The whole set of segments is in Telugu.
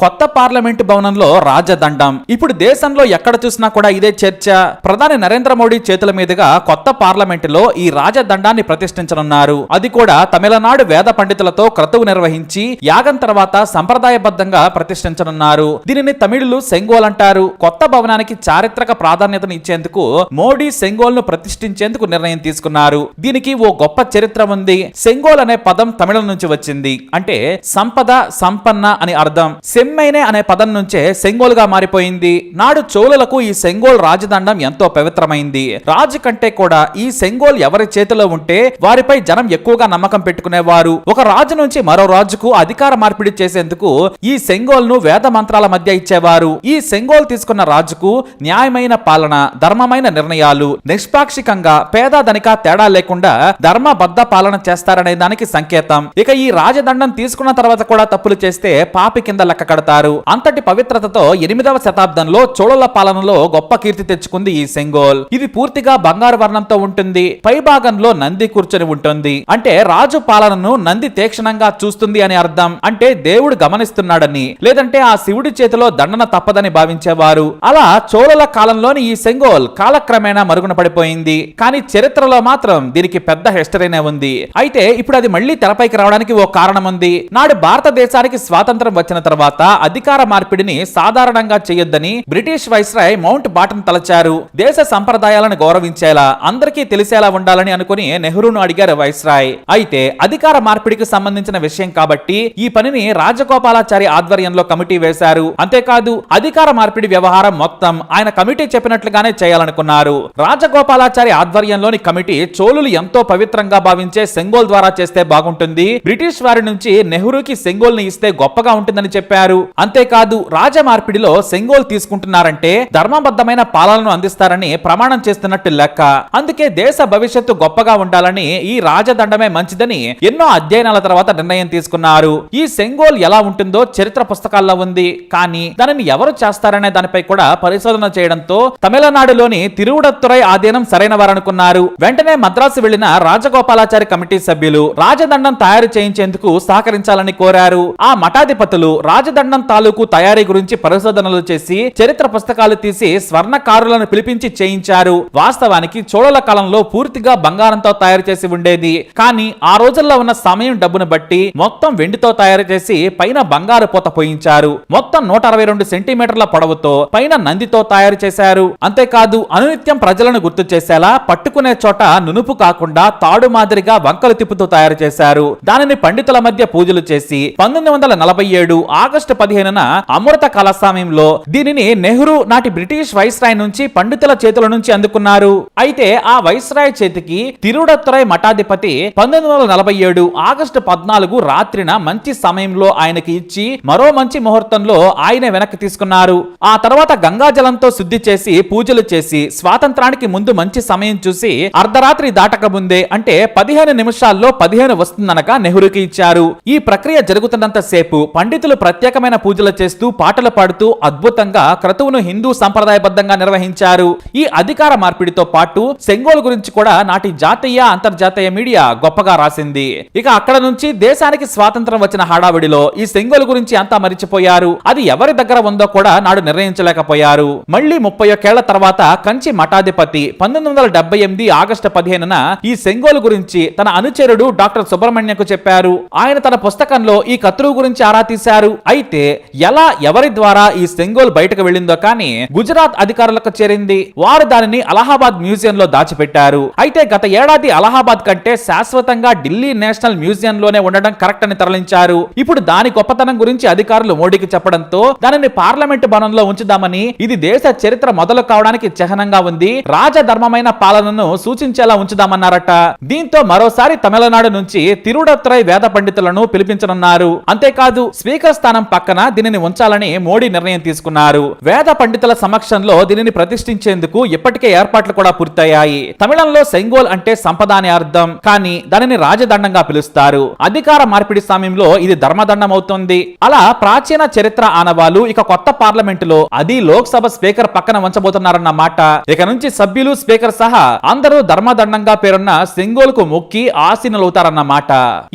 కొత్త పార్లమెంటు భవనంలో రాజదండం. ఇప్పుడు దేశంలో ఎక్కడ చూసినా కూడా ఇదే చర్చ. ప్రధాని నరేంద్ర మోడీ చేతుల మీదుగా కొత్త పార్లమెంటులో ఈ రాజదండాన్ని ప్రతిష్ఠించనున్నారు. అది కూడా తమిళనాడు వేద పండితులతో క్రతువు నిర్వహించి యాగం తర్వాత సంప్రదాయబద్ధంగా ప్రతిష్ఠించనున్నారు. దీనిని తమిళులు సెంగోల్ అంటారు. కొత్త భవనానికి చారిత్రక ప్రాధాన్యతను ఇచ్చేందుకు మోడీ సెంగోల్ ను ప్రతిష్ఠించేందుకు నిర్ణయం తీసుకున్నారు. దీనికి ఓ గొప్ప చరిత్ర ఉంది. సెంగోల్ అనే పదం తమిళం నుంచి వచ్చింది. అంటే సంపద, సంపన్న అని అర్థం. సెమ్మైనే అనే పదం నుంచే సెంగోల్ గా మారిపోయింది. నాడు చోళులకు ఈ సెంగోల్ రాజదండం ఎంతో పవిత్రమైంది. రాజు కంటే కూడా ఈ సెంగోల్ ఎవరి చేతిలో ఉంటే వారిపై జనం ఎక్కువగా నమ్మకం పెట్టుకునేవారు. ఒక రాజు నుంచి మరో రాజుకు అధికార మార్పిడి చేసేందుకు ఈ సెంగోల్ ను వేద మంత్రాల మధ్య ఇచ్చేవారు. ఈ సెంగోల్ తీసుకున్న రాజుకు న్యాయమైన పాలన, ధర్మమైన నిర్ణయాలు, నిష్పాక్షికంగా పేద ధనిక తేడా లేకుండా ధర్మబద్ధ పాలన చేస్తారనే దానికి సంకేతం. ఇక ఈ రాజదండం తీసుకున్న తర్వాత కూడా తప్పులు చేస్తే పాపి కింద లెక్క కడతారు. అంతటి పవిత్రతతో 8వ శతాబ్దంలో చోళుల పాలనలో గొప్ప కీర్తి తెచ్చుకుంది ఈ సెంగోల్. ఇది పూర్తిగా బంగారు వర్ణంతో ఉంటుంది. పై భాగంలో నంది కూర్చొని ఉంటుంది. అంటే రాజు పాలనను నంది తీక్షణంగా చూస్తుంది అని అర్థం. అంటే దేవుడు గమనిస్తున్నాడని, లేదంటే ఆ శివుడి చేతిలో దండన తప్పదని భావించేవారు. అలా చోళుల కాలంలోని ఈ సెంగోల్ కాలక్రమేణా మరుగున పడిపోయింది. కానీ చరిత్రలో మాత్రం దీనికి పెద్ద హిస్టరీనే ఉంది. అయితే ఇప్పుడు అది మళ్ళీ తెరపైకి రావడానికి ఓ కారణం ఉంది. నాడు భారతదేశానికి స్వాతంత్రం వచ్చిన తర్వాత అధికార మార్పిడిని సాధారణంగా చేయొద్దని బ్రిటిష్ వైస్రాయ్ మౌంట్ బాటన్ తలచారు. దేశ సంప్రదాయాలను గౌరవించేలా, అందరికీ తెలిసేలా ఉండాలని అనుకుని నెహ్రూను అడిగారు వైస్రాయ్. అయితే అధికార మార్పిడికి సంబంధించిన విషయం కాబట్టి ఈ పనిని రాజగోపాలాచారి ఆధ్వర్యంలో కమిటీ వేశారు. అంతేకాదు అధికార మార్పిడి వ్యవహారం మొత్తం ఆయన కమిటీ చెప్పినట్లుగానే చేయాలనుకున్నారు. రాజగోపాలాచారి ఆధ్వర్యంలోని కమిటీ చోళులు ఎంతో పవిత్రంగా భావించే సెంగోల్ ద్వారా చేస్తే బాగుంటుంది, బ్రిటిష్ వారి నుంచి నెహ్రూకి సెంగోల్ ని ఇస్తే గొప్పగా ఉంటుందని చెప్పారు. అంతేకాదు రాజ మార్పిడిలో సెంగోల్ తీసుకుంటున్నారంటే ధర్మబద్ధమైన పాలనను అందిస్తారని ప్రమాణం చేస్తున్నట్టు లెక్క. అందుకే దేశ భవిష్యత్తు గొప్పగా ఉండాలని ఈ రాజదండమే మంచిదని ఎన్నో అధ్యయనాల తర్వాత నిర్ణయం తీసుకున్నారు. ఈ సెంగోల్ ఎలా ఉంటుందో చరిత్ర పుస్తకాల్లో ఉంది. కానీ దానిని ఎవరు చేస్తారనే దానిపై కూడా పరిశోధన చేయడంతో తమిళనాడులోని తిరువడత్తురై ఆధీనం సరైన వారనుకున్నారు. వెంటనే మద్రాసు వెళ్లిన రాజగోపాలాచారి కమిటీ సభ్యులు రాజదండం తయారు చేయించేందుకు సహకరించాలని కోరారు. ఆ మఠాధిపతులు రాజదండం తాలూకు తయారీ గురించి పరిశోధనలు చేసి చరిత్ర పుస్తకాలు తీసి స్వర్ణకారులను పిలిపించి చేయించారు. వాస్తవానికి చోళుల కాలంలో పూర్తిగా బంగారంతో తయారు చేసి ఉండేది. కానీ ఆ రోజుల్లో ఉన్న సమయం డబ్బును బట్టి మొత్తం వెండితో తయారు చేసి పైన బంగారు పూత పోయించారు. మొత్తం 162 సెంటీమీటర్ల పొడవుతో పైన నందితో తయారు చేశారు. అంతేకాదు అనునిత్యం ప్రజలను గుర్తు చేసేలా పట్టుకునే చోట నునుపు కాకుండా తాడు మాదిరిగా వంకలు తిప్పుతూ తయారు చేశారు. దానిని పండితుల మధ్య పూజలు చేసి 1947 ఆగస్టు 15న అమృత కళాశామయంలో దీనిని నెహ్రూ నాటి బ్రిటిష్ వైస్రాయ్ నుంచి పండితుల చేతుల నుంచి అందుకున్నారు. అయితే ఆ వైస్రాయ్ చేతికి తిరువడత్తురై మఠాధిపతి 1947 ఆగస్టు 14 రాత్రిన మంచి సమయంలో ఆయనకి ఇచ్చి మరో మంచి ముహూర్తంలో ఆయన వెనక్కి తీసుకున్నారు. ఆ తర్వాత గంగాజలంతో శుద్ధి చేసి పూజలు చేసి స్వాతంత్రానికి ముందు మంచి సమయం చూసి అర్ధరాత్రి దాటక ముందే అంటే 15 నిమిషాల్లో 15 వస్తుందనగా నెహ్రూకి ఇచ్చారు. ఈ ప్రక్రియ జరుగుతున్నంత సేపు పండితులు ప్రత్యేకమైన పూజలు చేస్తూ పాటలు పాడుతూ అద్భుతంగా క్రతువును హిందూ సంప్రదాయబద్ధంగా నిర్వహించారు. ఈ అధికార మార్పిడితో పాటు సెంగోల్ గురించి కూడా నాటి జాతీయ, అంతర్జాతీయ మీడియా గొప్పగా రాసింది. ఇక అక్కడ నుంచి దేశానికి స్వాతంత్రం వచ్చిన హడావిడిలో ఈ సెంగోల్ గురించి అంతా మరిచిపోయారు. అది ఎవరి దగ్గర ఉందో కూడా నాడు నిర్ణయించలేకపోయారు. మళ్ళీ 31 ఏళ్ల తర్వాత కంచి మఠాధిపతి 1978 ఆగస్టు 15న ఈ సెంగోల్ గురించి తన అనుచరుడు డాక్టర్ సుబ్రహ్మణ్యకు చెప్పారు. ఆయన తన పుస్తకంలో ఈ కత్రువు గురించి ఆరా తీశారు. అయితే ఎలా, ఎవరి ద్వారా ఈ సెంగోల్ బయటకు వెళ్ళిందో కానీ గుజరాత్ అధికారులకు చేరింది. వారు దానిని అలహాబాద్ మ్యూజియం లో దాచిపెట్టారు. అయితే గత ఏడాది అలహాబాద్ కంటే శాశ్వతంగా ఢిల్లీ నేషనల్ మ్యూజియం లోనే ఉండడం కరెక్ట్ అని తరలించారు. ఇప్పుడు దాని గొప్పతనం గురించి అధికారులు మోడీకి చెప్పడంతో దానిని పార్లమెంటు భవనంలో ఉంచుదామని, ఇది దేశ చరిత్ర మొదలు కావడానికి చిహ్నంగా ఉంది, రాజధర్మమైన పాలనను సూచించేలా ఉంచుదామన్నారట. దీంతో మరోసారి తమిళనాడు నుంచి తిరువడత్తురై వేద పండితులను పిలిపించనున్నారు. అంతేకాదు స్పీకర్ స్థానం పక్కన దీనిని ఉంచాలని మోడీ నిర్ణయం తీసుకున్నారు. వేద పండితుల సమక్షంలో దీనిని ప్రతిష్ఠించేందుకు ఇప్పటికే ఏర్పాట్లు కూడా పూర్తయ్యాయి. తమిళంలో సెంగోల్ అంటే సంపద అని అర్థం. కానీ దానిని రాజదండంగా పిలుస్తారు. అధికార మార్పిడి సమయంలో ఇది ధర్మదండం అవుతుంది. అలా ప్రాచీన చరిత్ర ఆనవాలు ఇక కొత్త పార్లమెంటులో, అది లోక్సభ స్పీకర్ పక్కన ఉంచబోతున్నారన్న మాట. ఇక నుంచి సభ్యులు, స్పీకర్ సహా అందరూ ధర్మదండంగా పేరున్న సెంగోల్ కు మొక్కి ఆసీనులవుతారన్న మాట.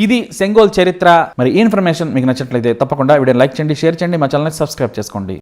ఇది సెంగోల్ చరిత్ర. మరి ఈ ఇన్ఫర్మేషన్ మీకు నచ్చినట్లయితే తప్పకుండా వీడియో లైక్ లైక్ చేయండి, షేర్ చేయండి, మా ఛానల్ని సబ్స్క్రైబ్ చేసుకోండి.